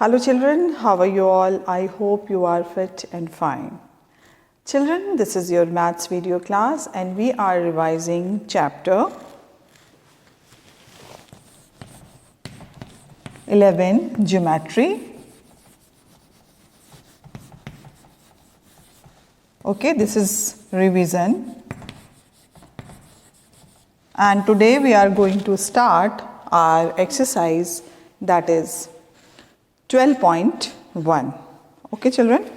Hello children, how are you all? I hope you are fit and fine. Children, this is your maths video class and we are revising chapter 11 geometry. Okay, this is revision. And today we are going to start our exercise, that is 12.1. Okay children,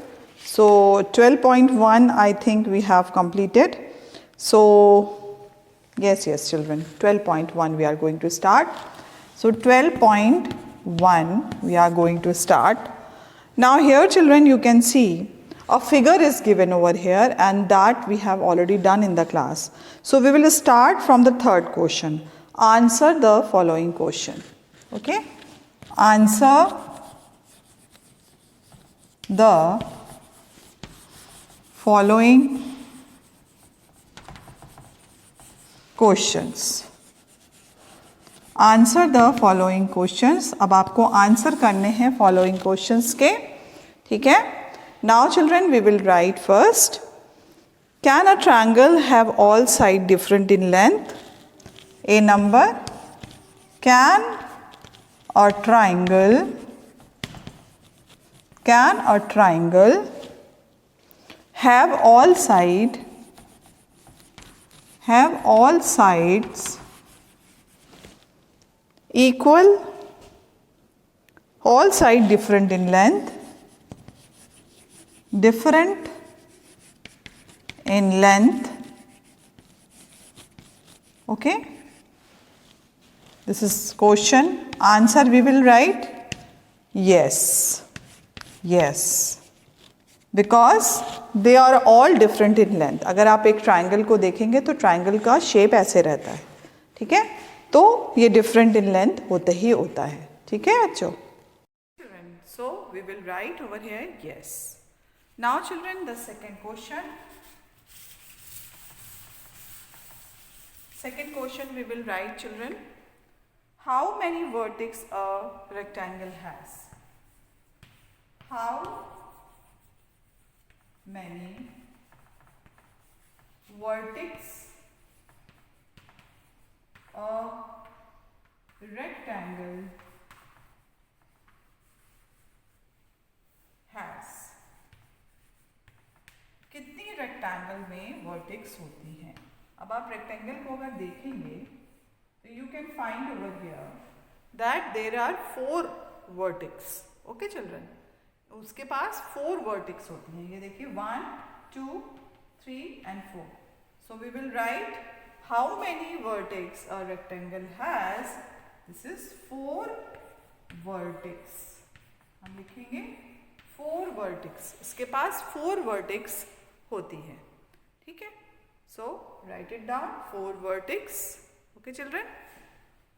so 12.1 I think we have completed. So yes children, 12.1 we are going to start. So 12.1 we are going to start. Now here children, you can see a figure is given over here and that we have already done in the class. So we will start from the third question. Answer the following question. Okay, answer the following questions. Answer the following questions. अब आपको answer करने हैं following questions के, ठीक है. Now children, we will write first. Can a triangle have all sides different in length? A number. Can a triangle have all sides equal, all sides different in length, okay, this is question. Answer we will write yes, because they are all different in length. अगर आप एक triangle को देखेंगे तो triangle का shape ऐसे रहता है, ठीक है, तो ये डिफरेंट इन लेंथ होता ही होता है, ठीक है बच्चों. So we will write over here yes. Now children, the second question. Second question we will write children. How many vertices a rectangle has? How many vertices a rectangle has? कितनी rectangle में vertex होती हैं? अब आप rectangle को अगर देखेंगे तो you can find over here that there are 4 vertex. Okay children, उसके पास 4 वर्टेक्स होती हैं. ये देखिए 1 2 3 and 4. So we will write how many vertex a rectangle has. This is 4 vertex. हम लिखेंगे 4 vertex. इसके पास 4 vertex होती है, ठीक है. So write it down 4 vertex. Okay children,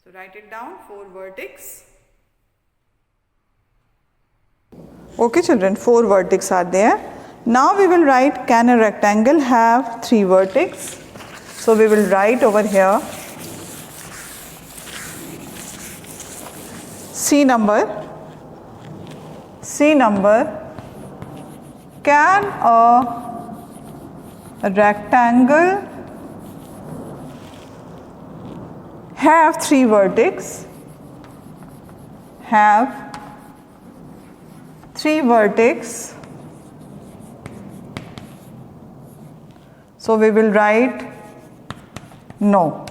so write it down 4 vertex. Okay children, 4 vertex are there. Now we will write, can a rectangle have 3 vertex? So we will write over here C number. Can a rectangle have 3 vertex? So we will write no.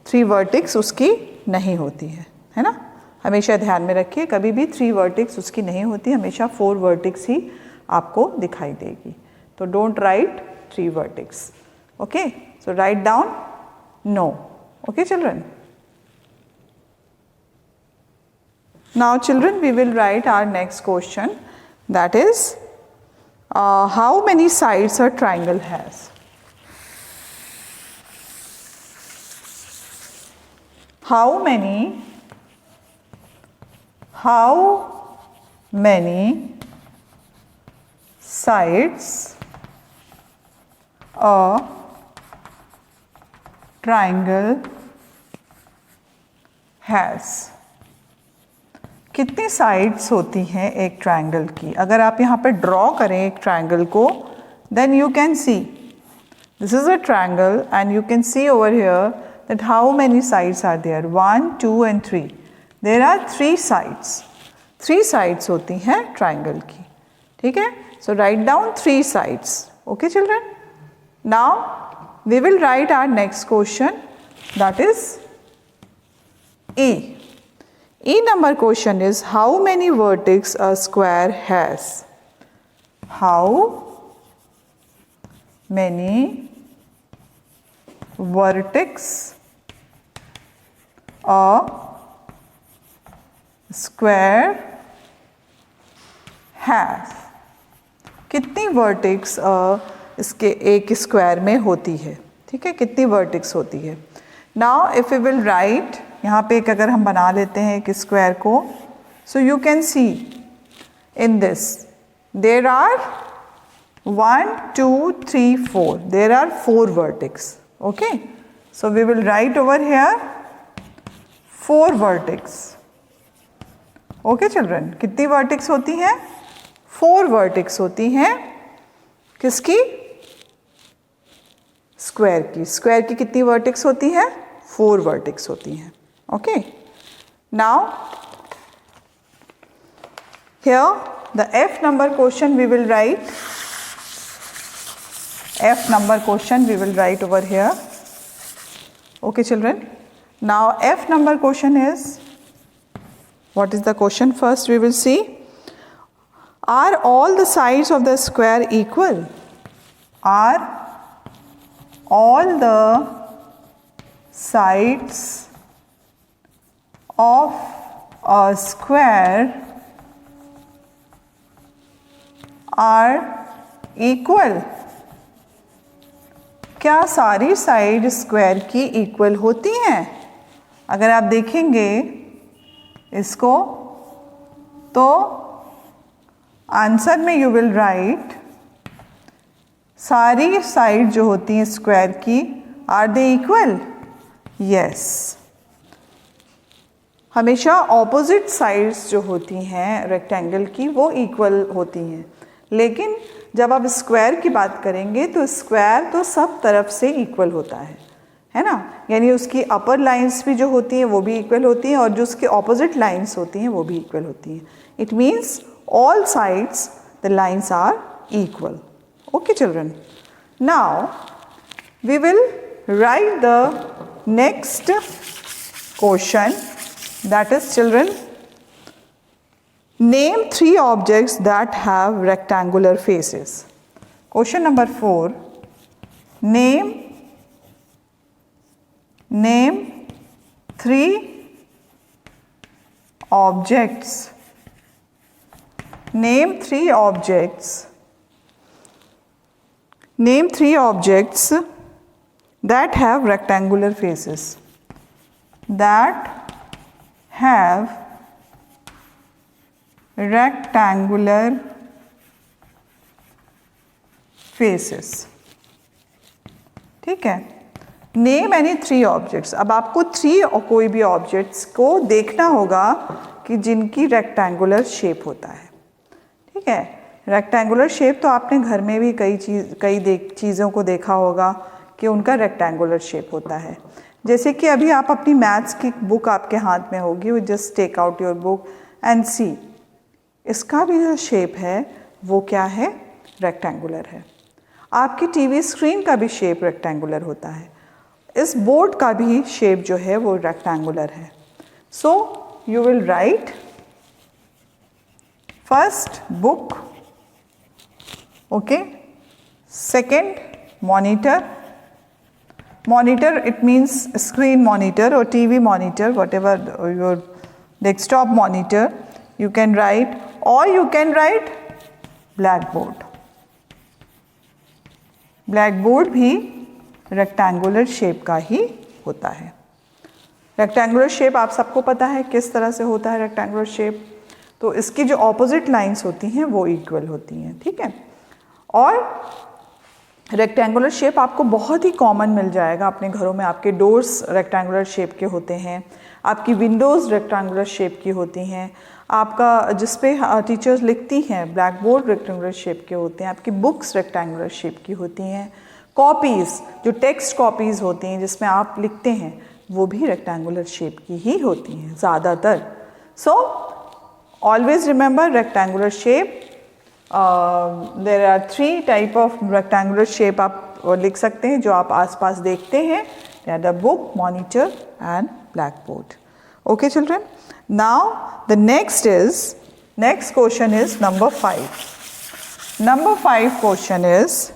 3 vertex उसकी नहीं होती है ना. हमेशा ध्यान में रखिए, कभी भी 3 वर्टेक्स उसकी नहीं होती, हमेशा 4 वर्टेक्स ही आपको दिखाई देगी. तो don't write 3 vertex. Okay, so write down no. Okay children. Now children, we will write our next question, that is how many sides a triangle has. How many sides a triangle has. कितनी sides होती हैं एक triangle की? अगर आप यहाँ पे draw करें एक ट्रायंगल को, then you can see this is a triangle and you can see over here that how many sides are there, 1 2 and 3. There are 3 sides. 3 sides होती हैं ट्रायंगल की. ठीक है, so write down 3 sides. Okay children, now we will write our next question, that is E. E number question is how many vertex a square has? How many vertex a square has? कितनी vertex इसके एक square में होती है? ठीक है, कितनी vertex होती है? Now if you will write, यहाँ पे एक अगर हम बना लेते हैं एक स्क्वायर को, so you can see in this there are 1 2 3 4, there are 4 vertex. Okay, so we will write over here 4 vertex. Okay children, कितनी वर्टेक्स होती हैं? 4 वर्टेक्स होती हैं. किसकी? स्क्वायर की. स्क्वायर की कितनी वर्टेक्स होती हैं? 4 वर्टेक्स होती हैं. Okay, now here the F number question we will write. F number question we will write over here. Okay children, now F number question is, what is the question? First we will see, are all the sides of the square equal? Are all the sides of a square are equal? क्या सारी side square की equal होती हैं? अगर आप देखेंगे इसको तो आंसर में यू विल राइट सारी साइड जो होती हैं स्क्वायर की, आर दे इक्वल? यस. हमेशा ऑपोजिट साइड्स जो होती हैं रेक्टेंगल की वो इक्वल होती हैं, लेकिन जब आप स्क्वायर की बात करेंगे तो स्क्वायर तो सब तरफ से इक्वल होता है ना? यानी उसकी अपर लाइंस भी जो होती हैं वो भी इक्वल होती हैं और जो उसके ऑपोजिट लाइंस होती हैं वो भी इक्वल होती हैं. It means all sides the lines are equal. Okay children, now we will write the next question, that is children, name 3 objects that have rectangular faces. Question number 4, name 3 objects. Name 3 objects. Name 3 objects that have rectangular faces. That have rectangular faces. ठीक है, name any 3 objects. अब आपको 3 और कोई भी objects को देखना होगा कि जिनकी रेक्टेंगुलर शेप होता है. ठीक है, रेक्टेंगुलर शेप तो आपने घर में भी कई चीज़ों को देखा होगा कि उनका रेक्टेंगुलर शेप होता है. जैसे कि अभी आप अपनी मैथ्स की बुक आपके हाथ में होगी, वो just take out your book and see, इसका भी जो शेप है वो क्या है? रेक्टेंगुलर है. आपकी टीवी स्क्रीन का भी शेप रेक्टेंगुलर होता है. इस बोर्ड का भी शेप जो है वो रेक्टेंगुलर है. So you will write first book, okay, second monitor. Monitor, it means screen monitor or TV monitor, whatever your desktop monitor you can write, or you can write blackboard. Blackboard भी rectangular shape का ही होता है. Rectangular shape आप सबको पता है किस तरह से होता है rectangular shape. तो इसकी जो opposite lines होती हैं वो equal होती हैं. ठीक है, और रेक्टेंगुलर शेप आपको बहुत ही कॉमन मिल जाएगा अपने घरों में। आपके डोर्स रेक्टेंगुलर शेप के होते हैं, आपकी विंडोज़ रेक्टेंगुलर शेप की होती हैं, आपका जिस पे टीचर्स लिखती हैं ब्लैक बोर्ड रेक्टेंगुलर शेप के होते हैं, आपकी बुक्स रेक्टेंगुलर शेप की होती हैं, कॉपीज़ जो टेक्स्ट कॉपीज़ होती हैं जिसमें आप लिखते हैं वो भी रेक्टेंगुलर शेप की ही होती हैं ज़्यादातर। So always remember rectangular shape. There are 3 type of rectangular shape आप लिख सकते हैं जो आप आसपास देखते हैं, the book, monitor and black board. Okay children, now the next question is number 5. Number 5 question is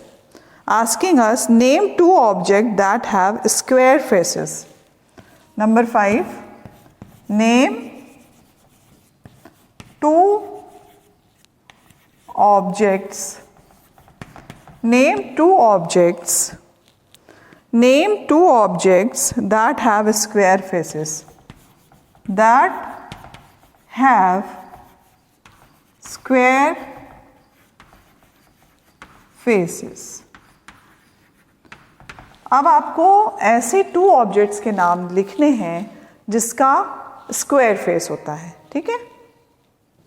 asking us name 2 objects that have square faces. Number 5, name 2 objects. Name 2 objects. Name 2 objects that have square faces. That have square faces. अब आपको ऐसे 2 objects के नाम लिखने हैं जिसका square face होता है, ठीक है।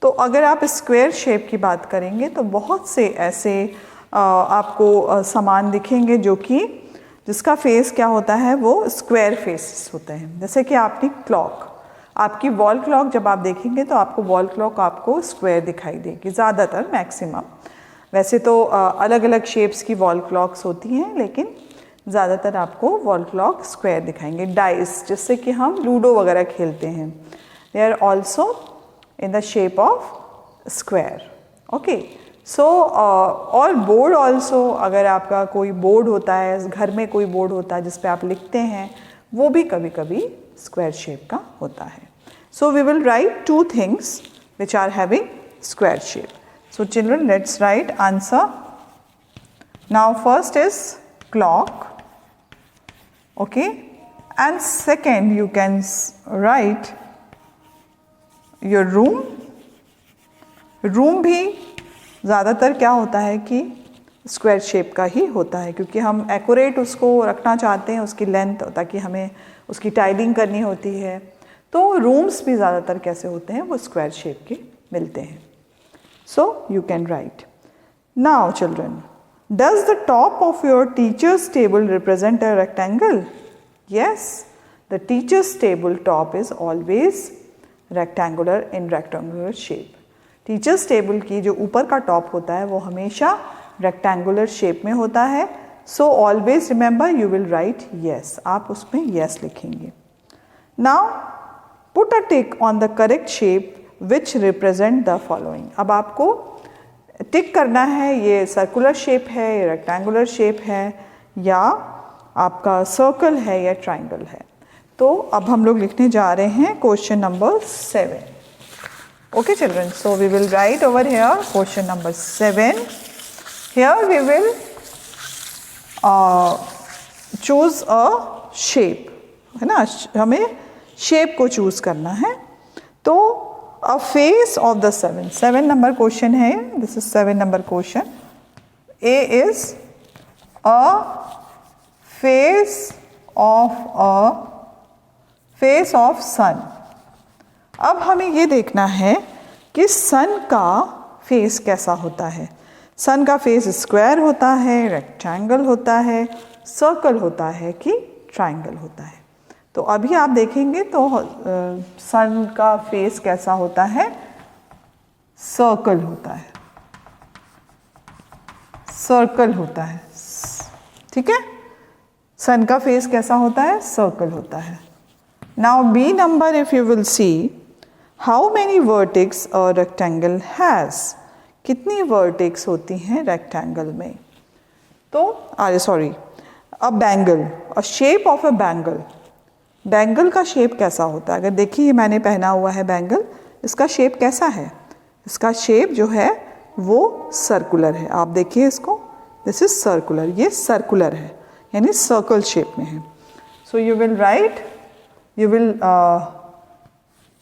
तो अगर आप स्क्वायर शेप की बात करेंगे तो बहुत से ऐसे आपको सामान दिखेंगे जो कि जिसका फेस क्या होता है, वो स्क्वायर फेस होते हैं। जैसे कि आपने क्लॉक, आपकी वॉल क्लॉक जब आप देखेंगे तो आपको वॉल क्लॉक आपको स्क्वायर दिखाई देगी ज़्यादातर, मैक्सिमम। वैसे तो अलग अलग शेप्स की वॉल क्लॉक्स होती हैं लेकिन ज़्यादातर आपको वॉल क्लॉक स्क्वायर दिखाएंगे। डाइस जिससे कि हम लूडो वगैरह खेलते हैं, they are also in the shape of square. Okay, so और बोर्ड ऑल्सो, अगर आपका कोई बोर्ड होता है, घर में कोई बोर्ड होता है जिस पे आप लिखते हैं, वो भी कभी कभी स्क्वायर शेप का होता है। So we will write 2 things which are having square shape. So children, let's write answer. Now first is clock, okay, and second you can write your room. Room भी ज़्यादातर क्या होता है कि स्क्वायर शेप का ही होता है, क्योंकि हम एक्यूरेट उसको रखना चाहते हैं, उसकी लेंथ, ताकि हमें उसकी टाइलिंग करनी होती है। तो रूम्स भी ज़्यादातर कैसे होते हैं, वो स्क्वायर शेप के मिलते हैं। So you can write. Now children, does the top of your teacher's table represent a rectangle? Yes, the teacher's table top is always rectangular in rectangular shape. Teacher's table की जो ऊपर का top होता है वो हमेशा rectangular shape में होता है। So always remember you will write yes. आप उसमें yes लिखेंगे। Now put a tick on the correct shape which represent the following. अब आपको टिक करना है, ये सर्कुलर शेप है, ये रेक्टेंगुलर शेप है, या आपका सर्कल है या ट्राइंगल है। तो अब हम लोग लिखने जा रहे हैं question number 7. Okay children, so we will write over here question number 7. Here we will choose a shape, है ना, हमें शेप को चूज करना है। तो a face of the 7 number question है, this is 7 number question. A is a face of sun. अब हमें ये देखना है कि सन का फेस कैसा होता है। सन का फेस स्क्वायर होता है, रेक्टेंगल होता है, सर्कल होता है कि ट्राइंगल होता है। तो अभी आप देखेंगे तो सन का फेस कैसा होता है, सर्कल होता है, सर्कल होता है, ठीक है। सन का फेस कैसा होता है, सर्कल होता है। Now B number, if you will see how many vertex a rectangle has, कितनी वर्टेक्स होती हैं रेक्टेंगल में। तो a bangle, a shape of a bangle, bangle का शेप कैसा होता है। अगर देखिए मैंने पहना हुआ है बैंगल, इसका शेप कैसा है, इसका शेप जो है वो सर्कुलर है। आप देखिए इसको, दिस इज सर्कुलर, ये सर्कुलर है यानी सर्कल शेप में है। So you will write, you will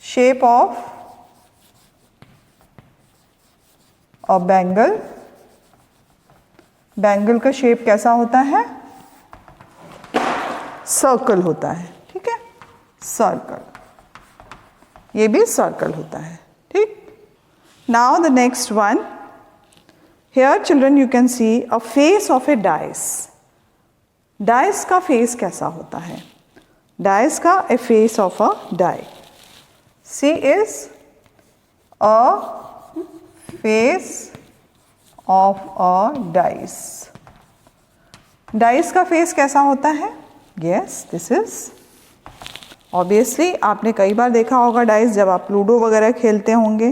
shape of a bangle bangle का शेप कैसा होता है? सर्कल होता है, ठीक है, सर्कल, ये भी सर्कल होता है, ठीक। Now the next one, here children you can see a face of a dice. Dice का फेस कैसा होता है? डाइस का a face of a die, see is a face of a dice. Dice का face कैसा होता है? Yes, this is obviously, आपने कई बार देखा होगा डाइस, जब आप लूडो वगैरह खेलते होंगे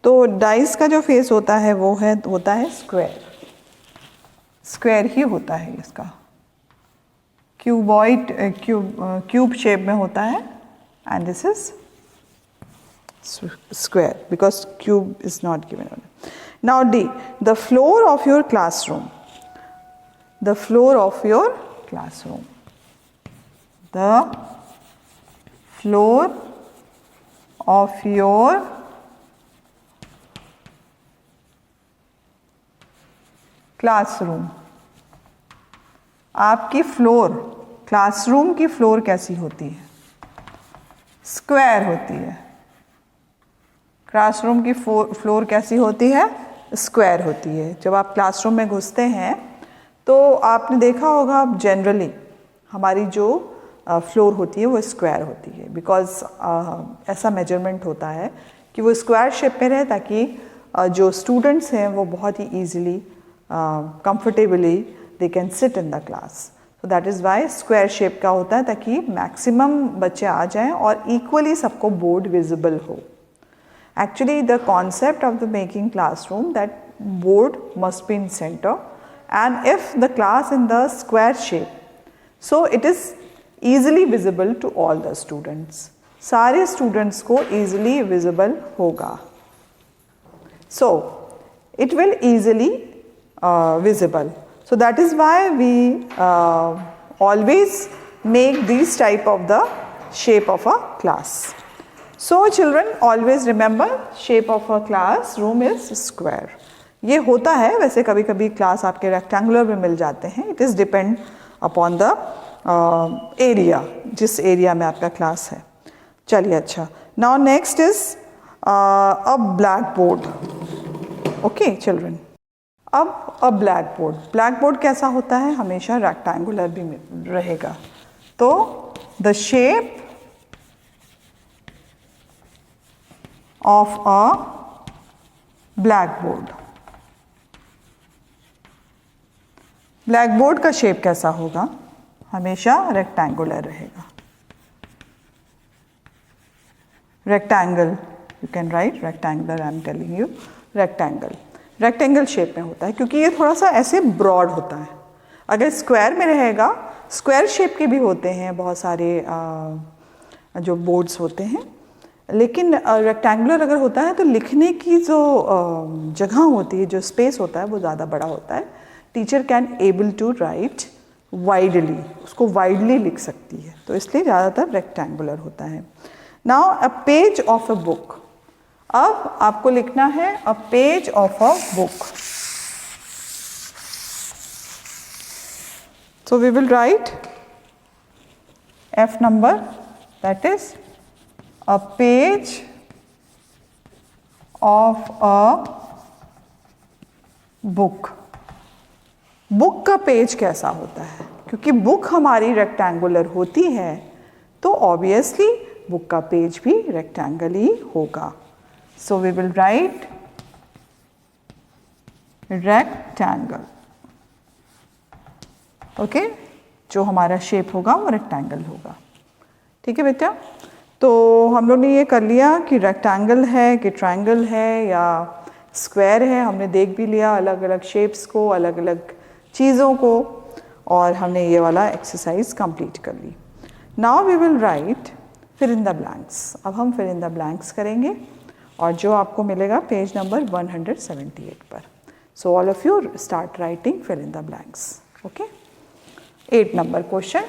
तो डाइस का जो फेस होता है वो होता है स्क्वायर, स्क्वायर ही होता है इसका, क्यूबॉइड, क्यूब शेप में होता है, and this is square because cube is not given. Now D, the floor of your classroom, the floor of your classroom, the floor of your classroom, आपकी floor, classroom की floor कैसी होती है? Square होती है। क्लासरूम की floor कैसी होती है? स्क्वायर होती है। जब आप क्लासरूम में घुसते हैं तो आपने देखा होगा जनरली हमारी जो फ्लोर होती है वो स्क्वायर होती है, बिकॉज ऐसा मेजरमेंट होता है कि वो स्क्वायर शेप में रहे ताकि जो स्टूडेंट्स हैं वो बहुत ही easily comfortably they can sit in the class. So that is why square shape का होता है, ताकि मैक्सिमम बच्चे आ जाएं और इक्वली सबको बोर्ड विजिबल हो। Actually, the concept of the making classroom, that board must be in center, and if the class in the square shape, so it is easily visible to all the students. सारे students को easily visible होगा. So it will easily visible. So that is why we always make these type of the shape of a class. So children always remember shape of a classroom is square. ये होता है, वैसे कभी कभी class आपके rectangular भी मिल जाते हैं, it is depend upon the area, जिस एरिया में आपका क्लास है। चलिए अच्छा, now next is a black board. Okay children, अब a black board, black board कैसा होता है? हमेशा रेक्टेंगुलर भी रहेगा। तो the shape of a blackboard, blackboard का शेप कैसा होगा? हमेशा रेक्टेंगुलर रहेगा। Rectangle, you can write rectangular, I am telling you rectangle, rectangle shape में होता है क्योंकि ये थोड़ा सा ऐसे ब्रॉड होता है। अगर स्क्वायर में रहेगा, स्क्वायर शेप के भी होते हैं बहुत सारे जो बोर्ड्स होते हैं, लेकिन रेक्टेंगुलर अगर होता है तो लिखने की जो जगह होती है, जो स्पेस होता है वो ज़्यादा बड़ा होता है। Teacher can able to write widely, उसको वाइडली लिख सकती है, तो इसलिए ज़्यादातर रेक्टेंगुलर होता है। Now a page of a book, अब आपको लिखना है a page of a book. So we will write F number, that is a page of a book. Book का पेज कैसा होता है? क्योंकि बुक हमारी रेक्टेंगुलर होती है तो ऑब्वियसली बुक का पेज भी रेक्टेंगल ही होगा। So we will write rectangle. Okay, जो हमारा शेप होगा वो रेक्टेंगल होगा। ठीक है बेटा, तो हम लोग ने ये कर लिया कि रेक्टेंगल है कि ट्रायंगल है या स्क्वायर है, हमने देख भी लिया अलग अलग शेप्स को, अलग अलग चीज़ों को, और हमने ये वाला एक्सरसाइज कंप्लीट कर ली। Now we will write fill in the blanks. अब हम फिल इन द ब्लैंक्स करेंगे और जो आपको मिलेगा पेज नंबर 178 पर। So all of you start writing fill in the blanks. Okay, 8 number question.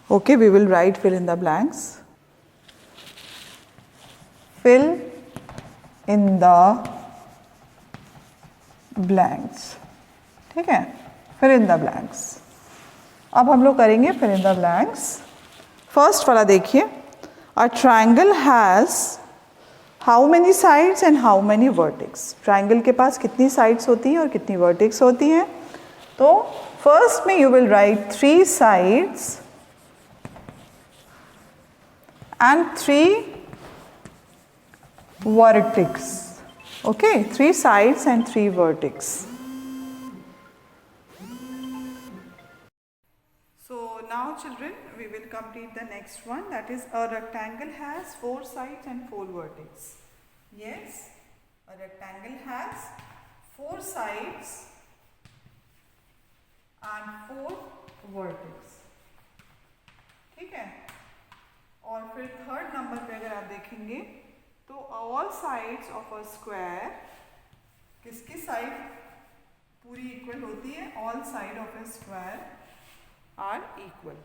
Okay, we will write fill in the blanks. Fill in the blanks. ठीक है, fill in the blanks. अब हम लोग करेंगे fill in the blanks. First वाला देखिए, a triangle has how many sides and how many vertex. Triangle के पास कितनी साइड्स होती हैं और कितनी वर्टेक्स होती हैं. तो फर्स्ट में you will write 3 sides and 3 vertex. Okay, 3 sides and 3 vertex. So now children, we will complete the next one, that is a rectangle has 4 sides and 4 vertex. Yes, a rectangle has 4 sides and 4 vertex. ठीक है. और फिर third number पे अगर आप देखेंगे तो all sides of a square, किसकी साइड पूरी इक्वल होती है? All side of a square are equal.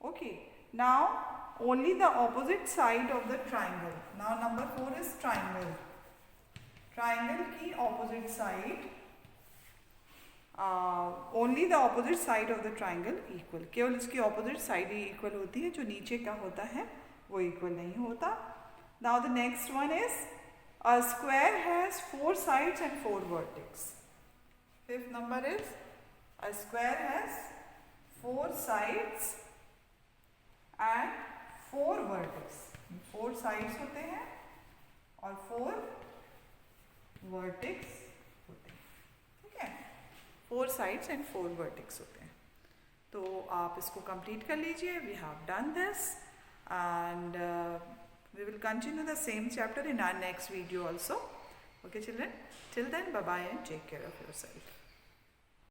Okay, now only the opposite side of the triangle. Now number 4 is triangle. Triangle की opposite side, only the opposite side of the triangle equal. केवल इसकी opposite side ही equal होती है, जो नीचे का होता है वो equal नहीं होता. Now the next one is a square has 4 sides and 4 vertex. Fifth number is a square has 4 sides and 4 vertex. 4 sides होते हैं और 4 vertex होते हैं. ठीक है, 4 sides and 4 vertex होते हैं. तो आप इसको complete कर लीजिए. We have done this and we will continue the same chapter in our next video also. Okay children, till then bye bye and take care of yourself.